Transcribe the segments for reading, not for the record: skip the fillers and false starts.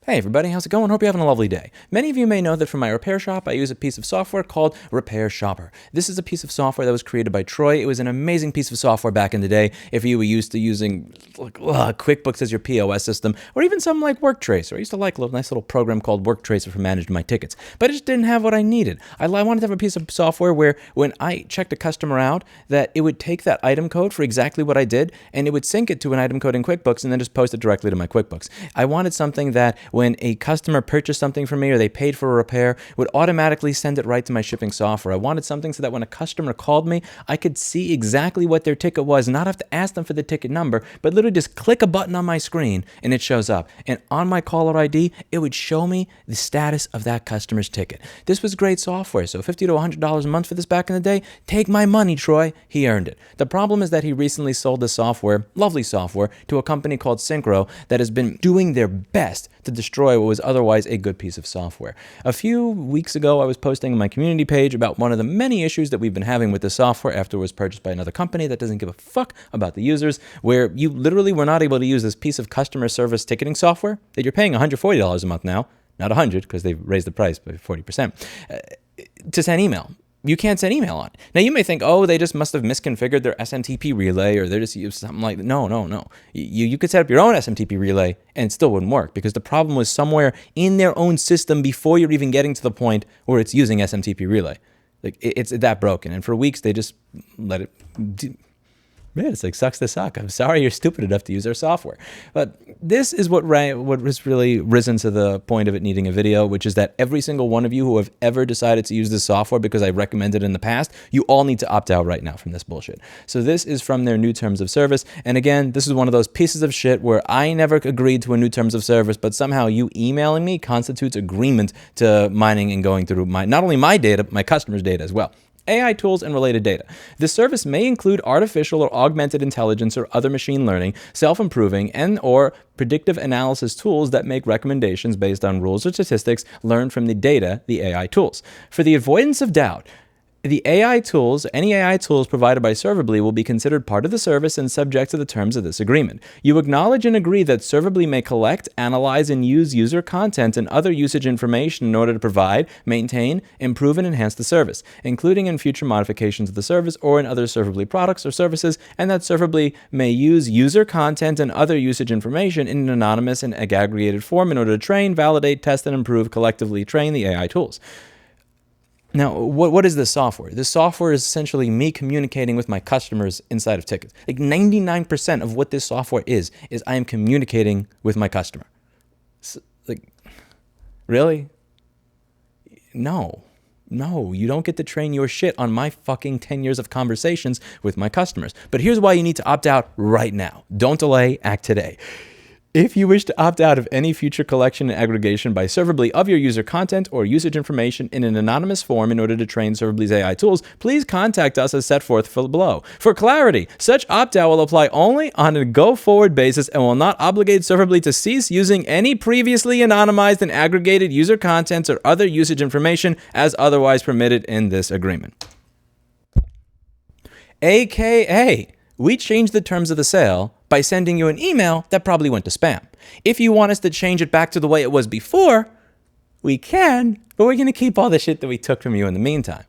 Hey everybody, how's it going? Hope you're having a lovely day. Many of you may know that for my repair shop, I use a piece of software called Repairshopr. This is a piece of software that was created by Troy. It was an amazing piece of software back in the day if you were used to using QuickBooks as your POS system, or even something like Worktracer. I used to like a nice little program called Worktracer for managing my tickets, but it just didn't have what I needed. I wanted to have a piece of software where when I checked a customer out, that it would take that item code for exactly what I did, and it would sync it to an item code in QuickBooks and then just post it directly to my QuickBooks. I wanted something that when a customer purchased something from me or they paid for a repair, would automatically send it right to my shipping software. I wanted something so that when a customer called me, I could see exactly what their ticket was, not have to ask them for the ticket number, but literally just click a button on my screen and it shows up. And on my caller ID, it would show me the status of that customer's ticket. This was great software, so $50 to $100 a month for this back in the day. Take my money, Troy. He earned it. The problem is that he recently sold the software, lovely software, to a company called Synchro that has been doing their best to destroy what was otherwise a good piece of software. A few weeks ago, I was posting on my community page about one of the many issues that we've been having with the software after it was purchased by another company that doesn't give a fuck about the users, where you literally were not able to use this piece of customer service ticketing software that you're paying $140 a month now, not $100 because they've raised the price by 40%, to send email. You can't send email on it. Now, you may think, oh, they just must have misconfigured their SMTP relay or they're just using something like that. No. You could set up your own SMTP relay and it still wouldn't work because the problem was somewhere in their own system before you're even getting to the point where it's using SMTP relay. Like, it's that broken. And for weeks, they just let it... Man, it's like sucks to suck. I'm sorry you're stupid enough to use our software. But this is what has really risen to the point of it needing a video, which is that every single one of you who have ever decided to use this software because I recommended it in the past, you all need to opt out right now from this bullshit. So this is from their new terms of service. And again, this is one of those pieces of shit where I never agreed to a new terms of service, but somehow you emailing me constitutes agreement to mining and going through not only my data, but my customers' data as well. AI tools and related data. This service may include artificial or augmented intelligence or other machine learning, self-improving, and or predictive analysis tools that make recommendations based on rules or statistics learned from the data, the AI tools. For the avoidance of doubt, any AI tools provided by Serverbly will be considered part of the service and subject to the terms of this agreement. You acknowledge and agree that Serverbly may collect, analyze, and use user content and other usage information in order to provide, maintain, improve, and enhance the service, including in future modifications of the service or in other Serverbly products or services, and that Serverbly may use user content and other usage information in an anonymous and aggregated form in order to train, validate, test, and improve, collectively train the AI tools. Now, what is this software? This software is essentially me communicating with my customers inside of tickets. Like 99% of what this software is I am communicating with my customer. So, like, really? No, you don't get to train your shit on my fucking 10 years of conversations with my customers. But here's why you need to opt out right now. Don't delay, act today. If you wish to opt out of any future collection and aggregation by Serverbly of your user content or usage information in an anonymous form in order to train Serverbly's AI tools, please contact us as set forth below. For clarity, such opt-out will apply only on a go-forward basis and will not obligate Serverbly to cease using any previously anonymized and aggregated user contents or other usage information as otherwise permitted in this agreement. AKA, we changed the terms of the sale by sending you an email that probably went to spam. If you want us to change it back to the way it was before, we can, but we're going to keep all the shit that we took from you in the meantime.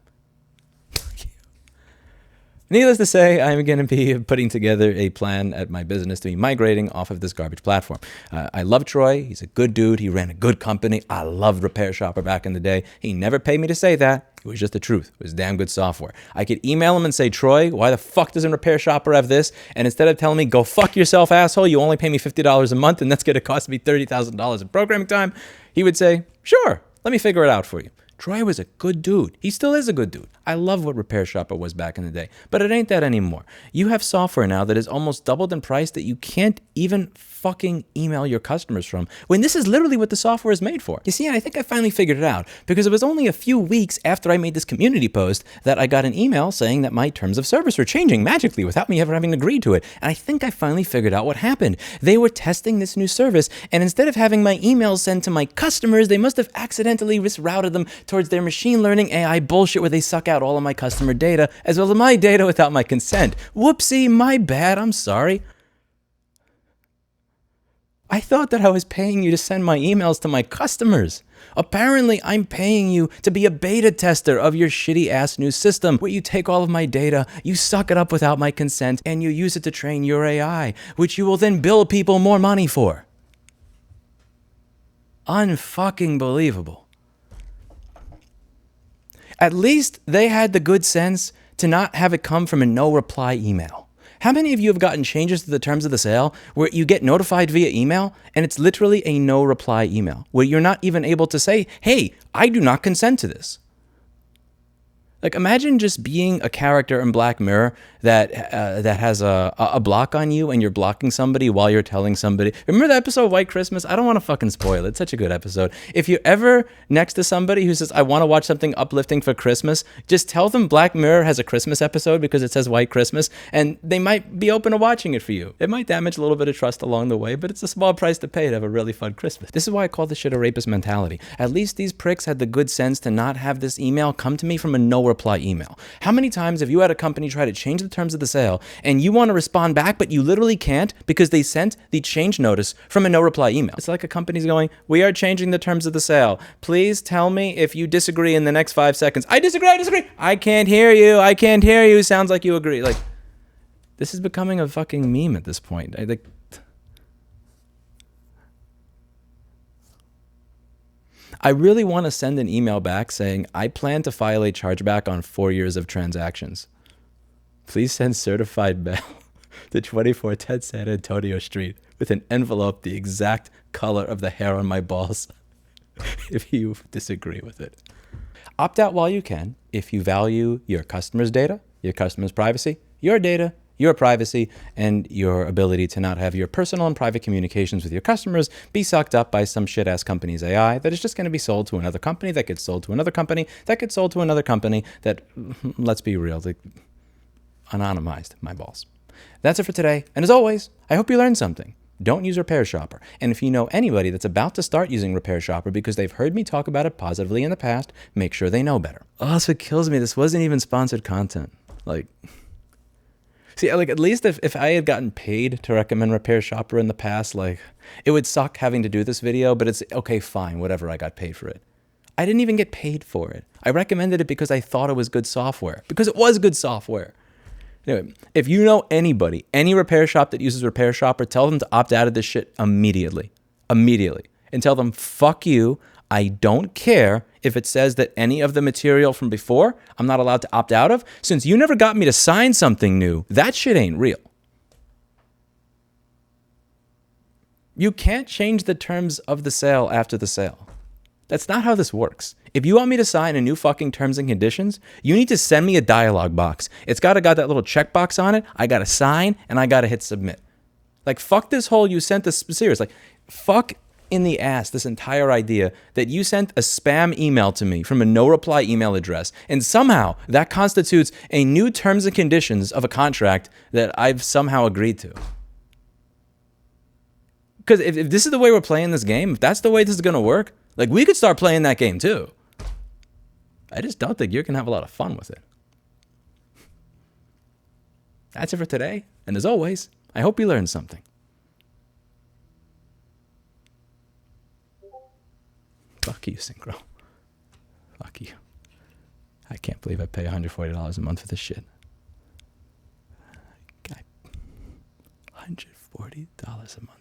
Needless to say, I'm going to be putting together a plan at my business to be migrating off of this garbage platform. I love Troy. He's a good dude. He ran a good company. I loved Repairshopr back in the day. He never paid me to say that. It was just the truth. It was damn good software. I could email him and say, Troy, why the fuck doesn't Repairshopr have this? And instead of telling me, go fuck yourself, asshole, you only pay me $50 a month and that's going to cost me $30,000 in programming time, he would say, sure, let me figure it out for you. Troy was a good dude. He still is a good dude. I love what Repairshopr was back in the day, but it ain't that anymore. You have software now that is almost doubled in price that you can't even fucking email your customers from, when this is literally what the software is made for. You see, and I think I finally figured it out, because it was only a few weeks after I made this community post that I got an email saying that my terms of service were changing magically without me ever having agreed to it. And I think I finally figured out what happened. They were testing this new service, and instead of having my emails sent to my customers, they must have accidentally routed them towards their machine learning AI bullshit where they suck out all of my customer data as well as my data without my consent. Whoopsie, my bad, I'm sorry. I thought that I was paying you to send my emails to my customers. Apparently, I'm paying you to be a beta tester of your shitty ass new system where you take all of my data, you suck it up without my consent, and you use it to train your AI, which you will then bill people more money for. Unfucking believable. At least they had the good sense to not have it come from a no reply email. How many of you have gotten changes to the terms of the sale where you get notified via email and it's literally a no reply email where you're not even able to say, hey, I do not consent to this? Like, imagine just being a character in Black Mirror that has a block on you and you're blocking somebody while you're telling somebody. Remember the episode of White Christmas? I don't want to fucking spoil it. It's such a good episode. If you're ever next to somebody who says, I want to watch something uplifting for Christmas, just tell them Black Mirror has a Christmas episode because it says White Christmas, and they might be open to watching it for you. It might damage a little bit of trust along the way, but it's a small price to pay to have a really fun Christmas. This is why I call this shit a rapist mentality. At least these pricks had the good sense to not have this email come to me from a no reply email. How many times have you had a company try to change the terms of the sale and you want to respond back, but you literally can't because they sent the change notice from a no reply email? It's like a company's going, we are changing the terms of the sale. Please tell me if you disagree in the next 5 seconds. I disagree. I can't hear you. Sounds like you agree. Like, this is becoming a fucking meme at this point. I really want to send an email back saying, I plan to file a chargeback on 4 years of transactions. Please send certified mail to 2410 San Antonio Street with an envelope the exact color of the hair on my balls if you disagree with it. Opt out while you can if you value your customers' data, your customers' privacy, your data, your privacy, and your ability to not have your personal and private communications with your customers be sucked up by some shit-ass company's AI that is just going to be sold to another company, that gets sold to another company, that gets sold to another company, that, let's be real, like, anonymized my balls. That's it for today, and as always, I hope you learned something. Don't use Repairshopr. And if you know anybody that's about to start using Repairshopr because they've heard me talk about it positively in the past, make sure they know better. Oh, so it kills me. This wasn't even sponsored content. Like... See, like, at least if I had gotten paid to recommend Repairshopr in the past, like, it would suck having to do this video, but it's okay, fine, whatever, I got paid for it. I didn't even get paid for it. I recommended it because I thought it was good software, because it was good software. Anyway, if you know anybody, any repair shop that uses Repairshopr, tell them to opt out of this shit immediately. Immediately. And tell them, fuck you, I don't care if it says that any of the material from before I'm not allowed to opt out of. Since you never got me to sign something new, that shit ain't real. You can't change the terms of the sale after the sale. That's not how this works. If you want me to sign a new fucking terms and conditions, you need to send me a dialog box. It's got that little checkbox on it. I got to sign and I got to hit submit. Like, fuck this whole you sent this serious. Like, fuck in the ass this entire idea that you sent a spam email to me from a no reply email address, and somehow that constitutes a new terms and conditions of a contract that I've somehow agreed to. Because if this is the way we're playing this game, if that's the way this is going to work, like, we could start playing that game too. I just don't think you're going to have a lot of fun with it. That's it for today, and as always, I hope you learned something. Fuck you, Synchro. Fuck you. I can't believe I pay $140 a month for this shit. $140 a month.